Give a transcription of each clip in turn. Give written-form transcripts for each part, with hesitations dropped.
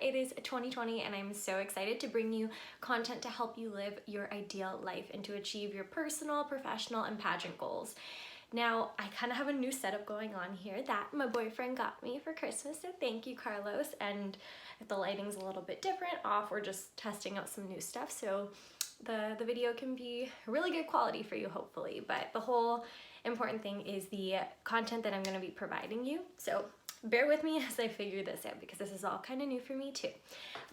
It is 2020 and I'm so excited to bring you content to help you live your ideal life and to achieve your personal, professional, and pageant goals. Now, I kind of have a new setup going on here that my boyfriend got me for Christmas, so thank you, Carlos. And if the lighting's a little bit different, off, we're just testing out some new stuff, so the video can be really good quality for you, hopefully. But the whole important thing is the content that I'm going to be providing you. So bear with me as I figure this out because this is all kind of new for me too.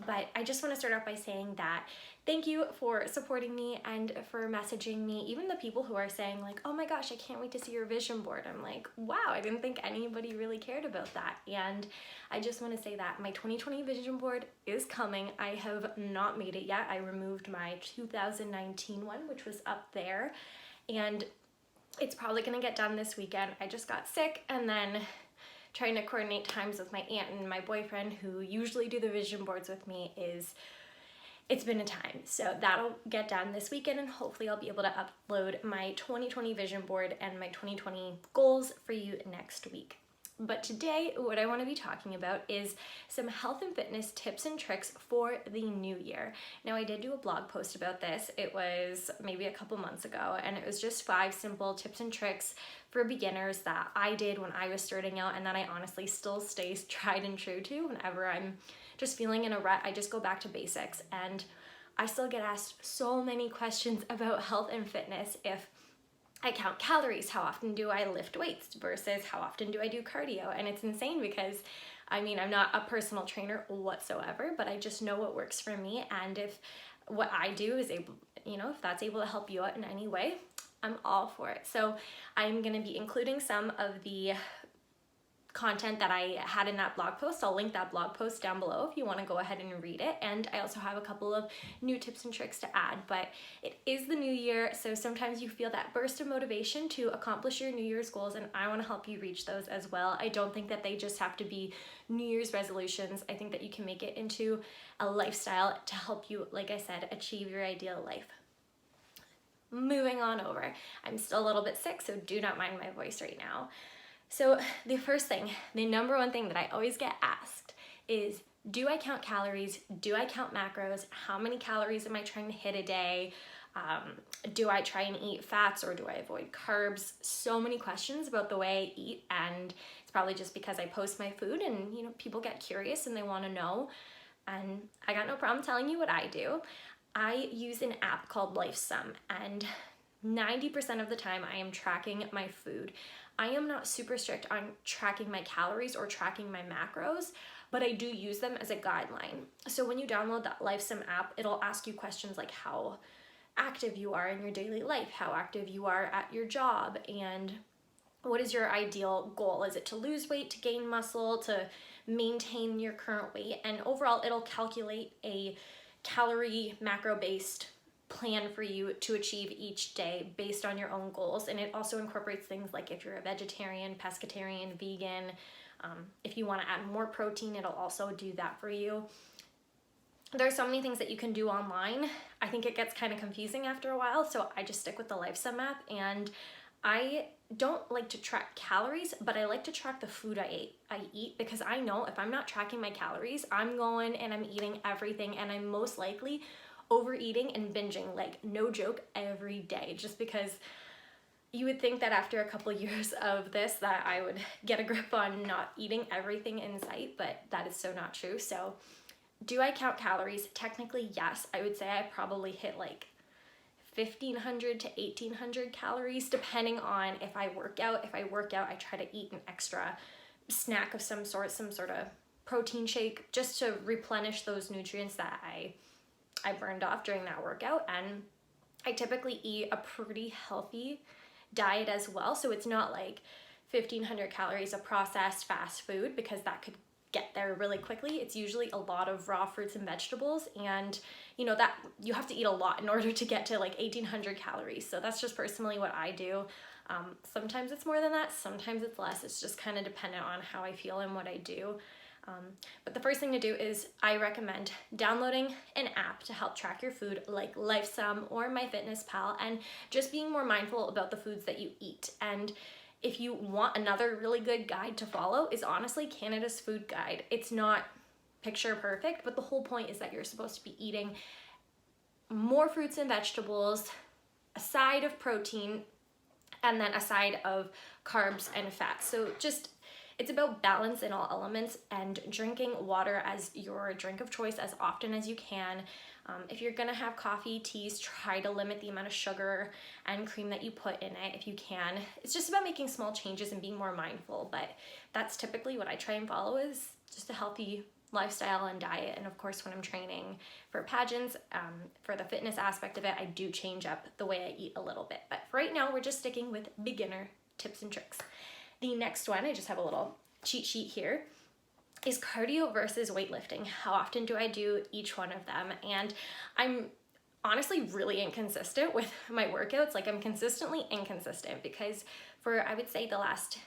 But I just want to start off by saying that thank you for supporting me and for messaging me. Even the people who are saying like, oh my gosh, I can't wait to see your vision board. I'm like, wow, I didn't think anybody really cared about that. And I just want to say that my 2020 vision board is coming. I have not made it yet. I removed my 2019 one, which was up there, and it's probably going to get done this weekend. I just got sick, and then trying to coordinate times with my aunt and my boyfriend who usually do the vision boards with me it's been a time. So that'll get done this weekend, and hopefully I'll be able to upload my 2020 vision board and my 2020 goals for you next week. But today, what I want to be talking about is some health and fitness tips and tricks for the new year. Now, I did do a blog post about this. It was maybe a couple months ago, and it was just 5 simple tips and tricks for beginners that I did when I was starting out, and that I honestly still stay tried and true to. Whenever I'm just feeling in a rut, I just go back to basics, and I still get asked so many questions about health and fitness. If I count calories, how often do I lift weights versus how often do I do cardio? And it's insane because I mean, I'm not a personal trainer whatsoever, but I just know what works for me. And if what I do is able, if that's able to help you out in any way, I'm all for it. So I'm going to be including some of the content that I had in that blog post. I'll link that blog post down below if you want to go ahead and read it. And I also have a couple of new tips and tricks to add, but it is the new year, so sometimes you feel that burst of motivation to accomplish your New Year's goals, and I want to help you reach those as well. I don't think that they just have to be New Year's resolutions. I think that you can make it into a lifestyle to help you, like I said, achieve your ideal life. Moving on over. I'm still a little bit sick, so do not mind my voice right now. So the first thing, the number one thing that I always get asked is, do I count calories? Do I count macros? How many calories am I trying to hit a day? Do I try and eat fats or do I avoid carbs? So many questions about the way I eat, and it's probably just because I post my food and people get curious and they want to know, and I got no problem telling you what I do. I use an app called LifeSum, and 90% of the time I am tracking my food. I am not super strict on tracking my calories or tracking my macros, but I do use them as a guideline. So when you download that LifeSum app, it'll ask you questions like how active you are in your daily life, how active you are at your job, and what is your ideal goal? Is it to lose weight, to gain muscle, to maintain your current weight? And overall, it'll calculate a calorie macro-based plan for you to achieve each day based on your own goals. And it also incorporates things like if you're a vegetarian, pescatarian, vegan, if you want to add more protein, it'll also do that for you. There's so many things that you can do online. I think it gets kind of confusing after a while, so I just stick with the LifeSum app. And I don't like to track calories, but I like to track the food I eat because I know if I'm not tracking my calories, I'm going and I'm eating everything, and I'm most likely overeating and binging, like no joke, every day, just because you would think that after a couple years of this that I would get a grip on not eating everything in sight, but that is so not true. So do I count calories? Technically, yes. I would say I probably hit like 1,500 to 1,800 calories, depending on if I work out. If I work out, I try to eat an extra snack of some sort of protein shake, just to replenish those nutrients that I burned off during that workout. And I typically eat a pretty healthy diet as well, so it's not like 1,500 calories of processed fast food, because that could get there really quickly. It's usually a lot of raw fruits and vegetables, and that you have to eat a lot in order to get to like 1,800 calories. So that's just personally what I do. Sometimes it's more than that, sometimes it's less. It's just kind of dependent on how I feel and what I do. But the first thing to do is I recommend downloading an app to help track your food like LifeSum or MyFitnessPal, and just being more mindful about the foods that you eat. And if you want another really good guide to follow, is honestly Canada's Food Guide. It's not picture perfect, but the whole point is that you're supposed to be eating more fruits and vegetables, a side of protein, and then a side of carbs and fats. So just, it's about balance in all elements, and drinking water as your drink of choice as often as you can. If you're gonna have coffee, teas, try to limit the amount of sugar and cream that you put in it if you can. It's just about making small changes and being more mindful, but that's typically what I try and follow, is just a healthy lifestyle and diet. And of course, when I'm training for pageants, for the fitness aspect of it, I do change up the way I eat a little bit. But for right now, we're just sticking with beginner tips and tricks. The next one, I just have a little cheat sheet here, is cardio versus weightlifting. How often do I do each one of them? And I'm honestly really inconsistent with my workouts. Like, I'm consistently inconsistent because for, I would say, the last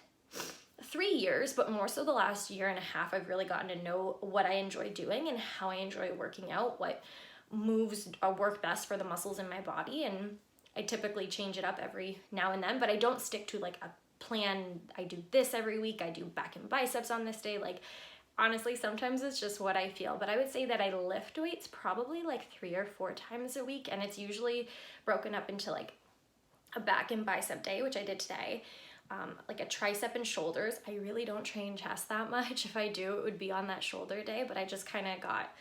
3 years, but more so the last year and a half, I've really gotten to know what I enjoy doing and how I enjoy working out, what moves work best for the muscles in my body. And I typically change it up every now and then, but I don't stick to like a plan. I do this every week. I do back and biceps on this day. Like, honestly, sometimes it's just what I feel, but I would say that I lift weights probably like 3 or 4 times a week, and it's usually broken up into like a back and bicep day, which I did today, like a tricep and shoulders. I really don't train chest that much. If I do, it would be on that shoulder day, but I just kind of got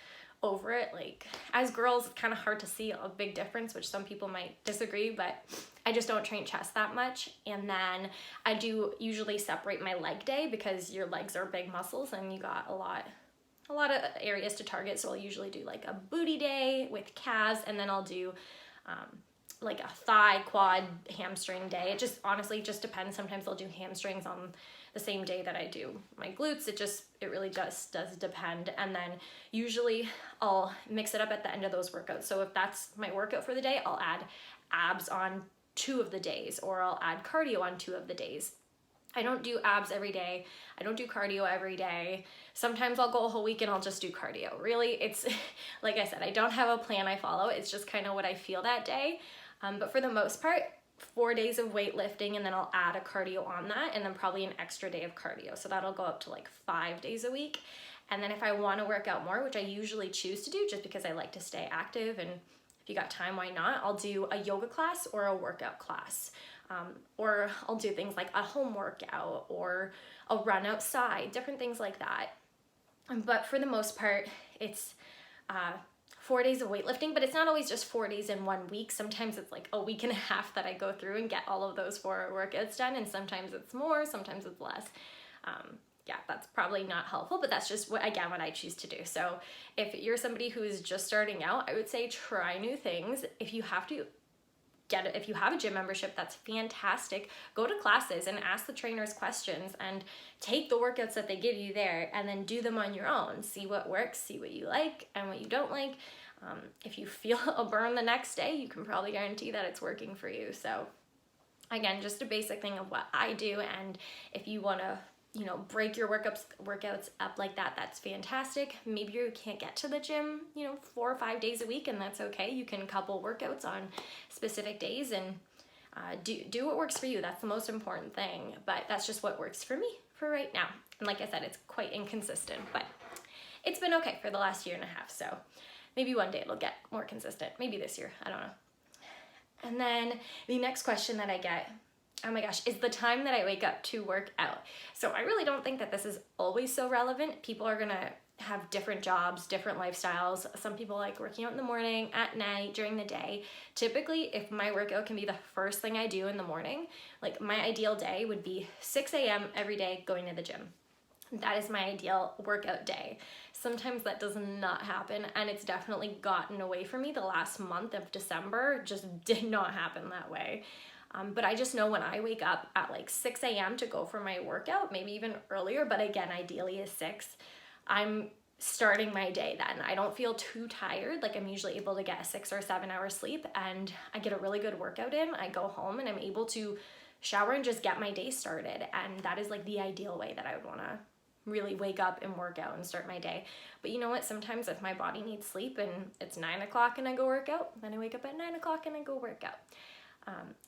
over it. Like, as girls, it's kind of hard to see a big difference, which some people might disagree, but I just don't train chest that much. And then I do usually separate my leg day, because your legs are big muscles and you got a lot of areas to target. So I'll usually do like a booty day with calves, and then I'll do like a thigh, quad, hamstring day. It just honestly just depends. Sometimes I'll do hamstrings on the same day that I do my glutes. It really just does depend. And then usually I'll mix it up at the end of those workouts. So if that's my workout for the day, I'll add abs on 2 of the days, or I'll add cardio on 2 of the days. I don't do abs every day. I don't do cardio every day. Sometimes I'll go a whole week and I'll just do cardio. Really, it's like I said, I don't have a plan I follow. It's just kind of what I feel that day. But for the most part, 4 days of weightlifting, and then I'll add a cardio on that, and then probably an extra day of cardio. So that'll go up to like 5 days a week. And then if I want to work out more, which I usually choose to do just because I like to stay active, and if you got time, why not? I'll do a yoga class or a workout class. Or I'll do things like a home workout or a run outside, different things like that. But for the most part, it's 4 days of weightlifting, but it's not always just 4 days in 1 week. Sometimes it's like a week and a half that I go through and get all of those 4 workouts done, and sometimes it's more, sometimes it's less. Yeah, that's probably not helpful, but that's just what I choose to do. So if you're somebody who is just starting out, I would say try new things. If you have a gym membership, that's fantastic. Go to classes and ask the trainers questions and take the workouts that they give you there, and then do them on your own. See what works, see what you like and what you don't like. If you feel a burn the next day, you can probably guarantee that it's working for you. So again, just a basic thing of what I do. And if you want to, break your workouts up like that, that's fantastic. Maybe you can't get to the gym, 4 or 5 days a week, and that's okay. You can couple workouts on specific days and do what works for you. That's the most important thing, but that's just what works for me for right now. And like I said, it's quite inconsistent, but it's been okay for the last year and a half. So maybe one day it'll get more consistent. Maybe this year, I don't know. And then the next question that I get, oh my gosh, is the time that I wake up to work out. So I really don't think that this is always so relevant. People are gonna have different jobs, different lifestyles. Some people like working out in the morning, at night, during the day. Typically, if my workout can be the first thing I do in the morning, like my ideal day would be 6 a.m. every day going to the gym. That is my ideal workout day. Sometimes that does not happen, and it's definitely gotten away from me. The last month of December just did not happen that way. But I just know when I wake up at like 6 a.m. to go for my workout, maybe even earlier, but again, ideally is 6, I'm starting my day then. I don't feel too tired. Like, I'm usually able to get a 6 or 7 hour sleep, and I get a really good workout in. I go home and I'm able to shower and just get my day started. And that is like the ideal way that I would want to really wake up and work out and start my day. But you know what? Sometimes if my body needs sleep and it's 9 o'clock and I go work out, then I wake up at 9 o'clock and I go work out.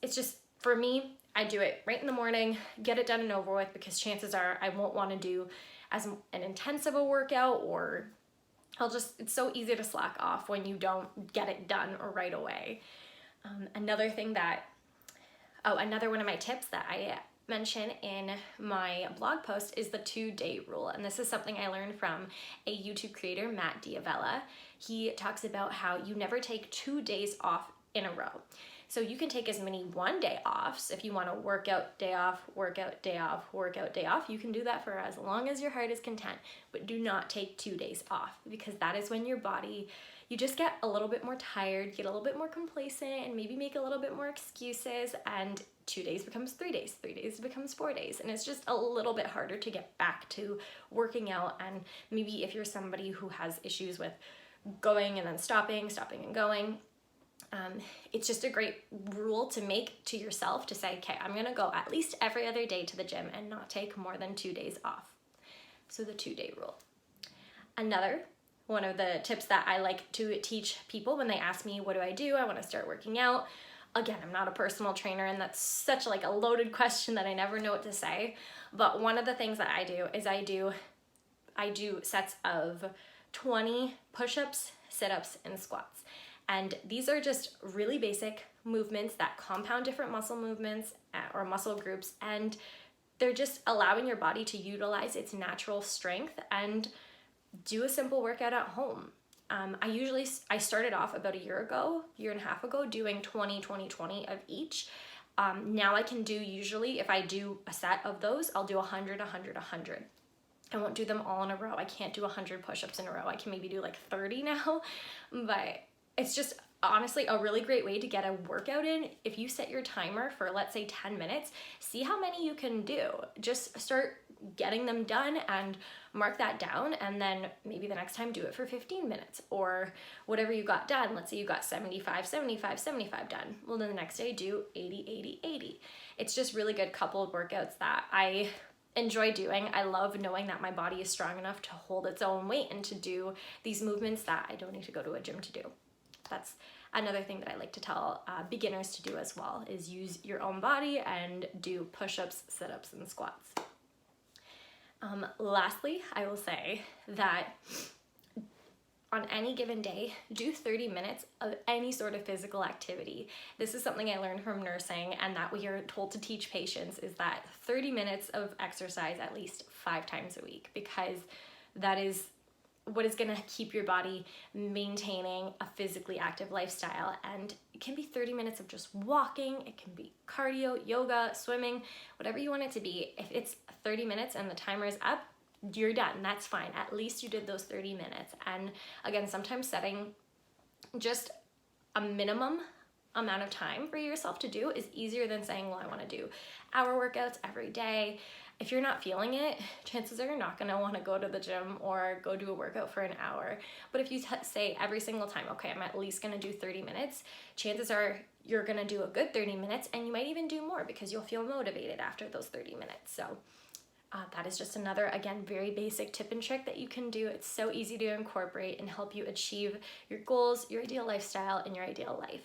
It's just, for me, I do it right in the morning, get it done and over with, because chances are I won't want to do as an intensive a workout or it's so easy to slack off when you don't get it done right away. Another one of my tips that I mention in my blog post is the 2-day rule. And this is something I learned from a YouTube creator, Matt Diavella. He talks about how you never take 2 days off in a row. So you can take as many 1-day offs if you want to workout day off, workout day off, workout day off. You can do that for as long as your heart is content, but do not take 2 days off, because that is when your body, you just get a little bit more tired, get a little bit more complacent, and maybe make a little bit more excuses, and 2 days becomes 3 days, 3 days becomes 4 days, and it's just a little bit harder to get back to working out. And maybe if you're somebody who has issues with going and then stopping and going, it's just a great rule to make to yourself to say, okay, I'm gonna go at least every other day to the gym and not take more than 2 days off. So the 2-day rule. Another one of the tips that I like to teach people when they ask me, what do? I want to start working out. Again, I'm not a personal trainer, and that's such like a loaded question that I never know what to say. But one of the things that I do is I do sets of 20 push-ups, sit-ups, and squats. And these are just really basic movements that compound different muscle movements or muscle groups, and they're just allowing your body to utilize its natural strength and do a simple workout at home. I started off about a year and a half ago, doing 20 of each. Now I can do, usually if I do a set of those, I'll do 100. I won't do them all in a row. I can't do 100 push-ups in a row. I can maybe do like 30 now, but it's just honestly a really great way to get a workout in. If you set your timer for, let's say, 10 minutes, see how many you can do. Just start getting them done and mark that down, and then maybe the next time do it for 15 minutes or whatever you got done. Let's say you got 75 done. Well, then the next day do 80. It's just really good coupled workouts that I enjoy doing. I love knowing that my body is strong enough to hold its own weight and to do these movements that I don't need to go to a gym to do. That's another thing that I like to tell beginners to do as well, is use your own body and do push-ups, sit-ups, and squats. Lastly, I will say that on any given day, do 30 minutes of any sort of physical activity. This is something I learned from nursing, and that we are told to teach patients, is that 30 minutes of exercise at least 5 times a week, because that is what is gonna keep your body maintaining a physically active lifestyle. And it can be 30 minutes of just walking, it can be cardio, yoga, swimming, whatever you want it to be. If it's 30 minutes and the timer is up, you're done, that's fine. At least you did those 30 minutes. And again, sometimes setting just a minimum amount of time for yourself to do is easier than saying, well, I wanna do hour workouts every day. If you're not feeling it, chances are you're not gonna wanna go to the gym or go do a workout for an hour. But if you say every single time, okay, I'm at least gonna do 30 minutes, chances are you're gonna do a good 30 minutes, and you might even do more because you'll feel motivated after those 30 minutes. So that is just another, again, very basic tip and trick that you can do. It's so easy to incorporate and help you achieve your goals, your ideal lifestyle, and your ideal life.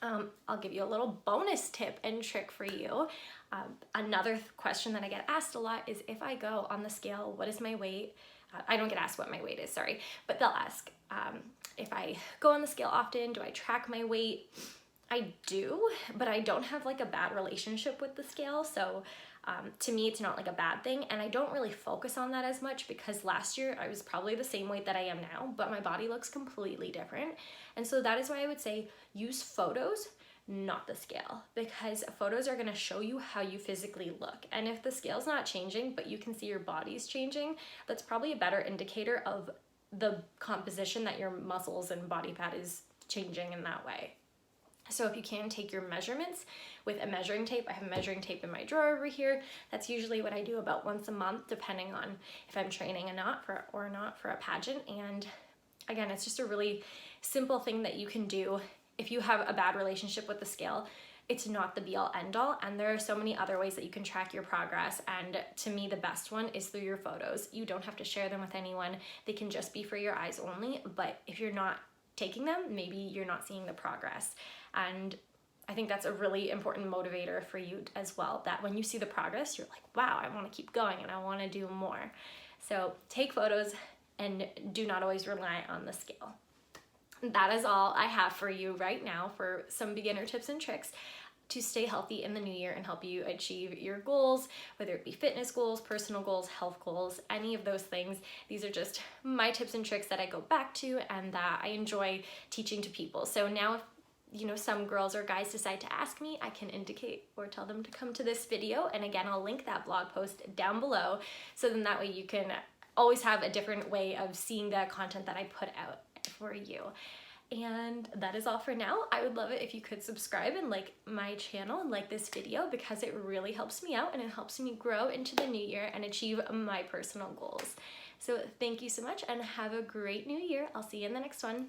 I'll give you a little bonus tip and trick for you. Another question that I get asked a lot is, if I go on the scale, what is my weight? I don't get asked what my weight is, sorry, but they'll ask, if I go on the scale often, do I track my weight? I do, but I don't have like a bad relationship with the scale. So to me, it's not like a bad thing. And I don't really focus on that as much, because last year I was probably the same weight that I am now, but my body looks completely different. And so that is why I would say use photos, not the scale, because photos are gonna show you how you physically look. And if the scale's not changing, but you can see your body's changing, that's probably a better indicator of the composition that your muscles and body fat is changing in that way. So if you can, take your measurements with a measuring tape. I have a measuring tape in my drawer over here. That's usually what I do about once a month, depending on if I'm training or not for a pageant. And again, it's just a really simple thing that you can do. If you have a bad relationship with the scale, it's not the be-all end-all, and there are so many other ways that you can track your progress. And to me, the best one is through your photos. You don't have to share them with anyone. They can just be for your eyes only. But if you're not taking them, maybe you're not seeing the progress. And I think that's a really important motivator for you as well, that when you see the progress, you're like, wow, I want to keep going and I want to do more. So take photos, and do not always rely on the scale. That is all I have for you right now for some beginner tips and tricks to stay healthy in the new year and help you achieve your goals, whether it be fitness goals, personal goals, health goals, any of those things. These are just my tips and tricks that I go back to and that I enjoy teaching to people. So now if some girls or guys decide to ask me, I can indicate or tell them to come to this video. And again, I'll link that blog post down below. So then that way you can always have a different way of seeing the content that I put out for you. And that is all for now. I would love it if you could subscribe and like my channel and like this video, because it really helps me out and it helps me grow into the new year and achieve my personal goals. So thank you so much and have a great new year. I'll see you in the next one.